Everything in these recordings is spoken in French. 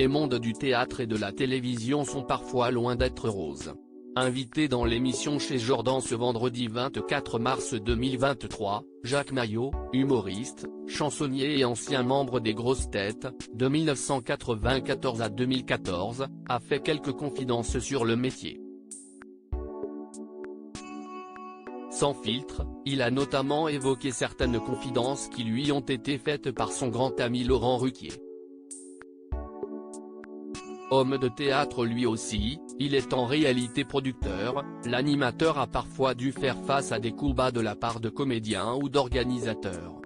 les mondes du théâtre et de la télévision sont parfois loin d'être roses. Invité dans l'émission chez Jordan ce vendredi 24 mars 2023, Jacques Maillot, humoriste, chansonnier et ancien membre des Grosses Têtes, de 1994 à 2014, a fait quelques confidences sur le métier. Sans filtre, il a notamment évoqué certaines confidences qui lui ont été faites par son grand ami Laurent Ruquier. Homme de théâtre lui aussi, il est en réalité producteur, l'animateur a parfois dû faire face à des coups bas de la part de comédiens ou d'organisateurs.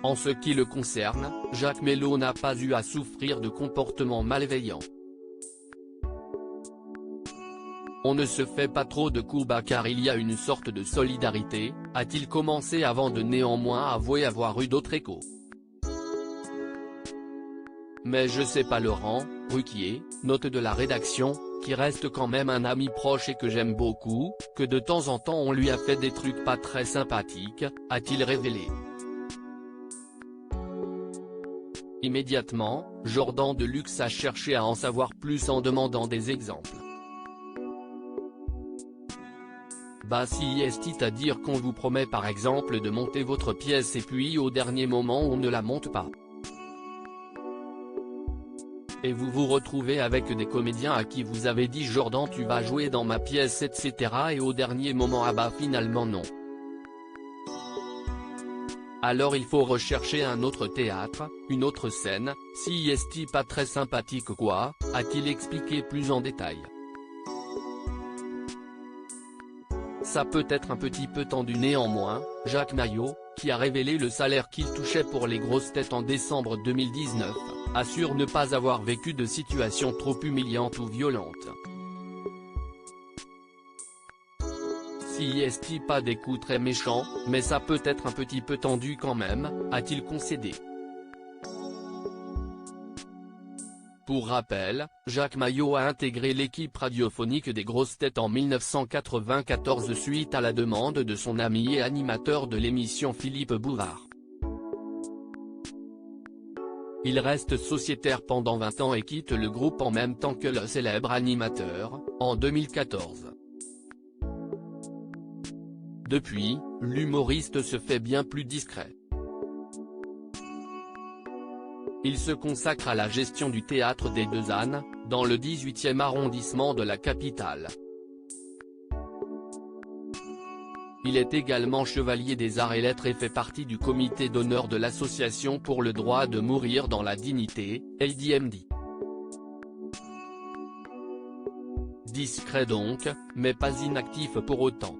En ce qui le concerne, Jacques Maillot n'a pas eu à souffrir de comportements malveillants. On ne se fait pas trop de coups bas car il y a une sorte de solidarité, a-t-il commencé avant de néanmoins avouer avoir eu d'autres échos. Mais je sais pas Laurent Ruquier, note de la rédaction, qui reste quand même un ami proche et que j'aime beaucoup, que de temps en temps on lui a fait des trucs pas très sympathiques, a-t-il révélé. Immédiatement, Jordan Deluxe a cherché à en savoir plus en demandant des exemples. Bah si est-il à dire qu'on vous promet par exemple de monter votre pièce et puis au dernier moment on ne la monte pas. Et vous vous retrouvez avec des comédiens à qui vous avez dit Jordan tu vas jouer dans ma pièce etc. et au dernier moment ah bah finalement non. Alors il faut rechercher un autre théâtre, une autre scène, si est-il pas très sympathique quoi, a-t-il expliqué plus en détail. Ça peut être un petit peu tendu néanmoins, Jacques Maillot, qui a révélé le salaire qu'il touchait pour les Grosses Têtes en décembre 2019, assure ne pas avoir vécu de situation trop humiliante ou violente. Si est-il pas des coups très méchants, mais ça peut être un petit peu tendu quand même, a-t-il concédé. Pour rappel, Jacques Maillot a intégré l'équipe radiophonique des Grosses Têtes en 1994 suite à la demande de son ami et animateur de l'émission Philippe Bouvard. Il reste sociétaire pendant 20 ans et quitte le groupe en même temps que le célèbre animateur, en 2014. Depuis, l'humoriste se fait bien plus discret. Il se consacre à la gestion du théâtre des Deux Ânes, dans le 18e arrondissement de la capitale. Il est également chevalier des Arts et Lettres et fait partie du comité d'honneur de l'Association pour le droit de mourir dans la dignité, ADMD. Discret donc, mais pas inactif pour autant.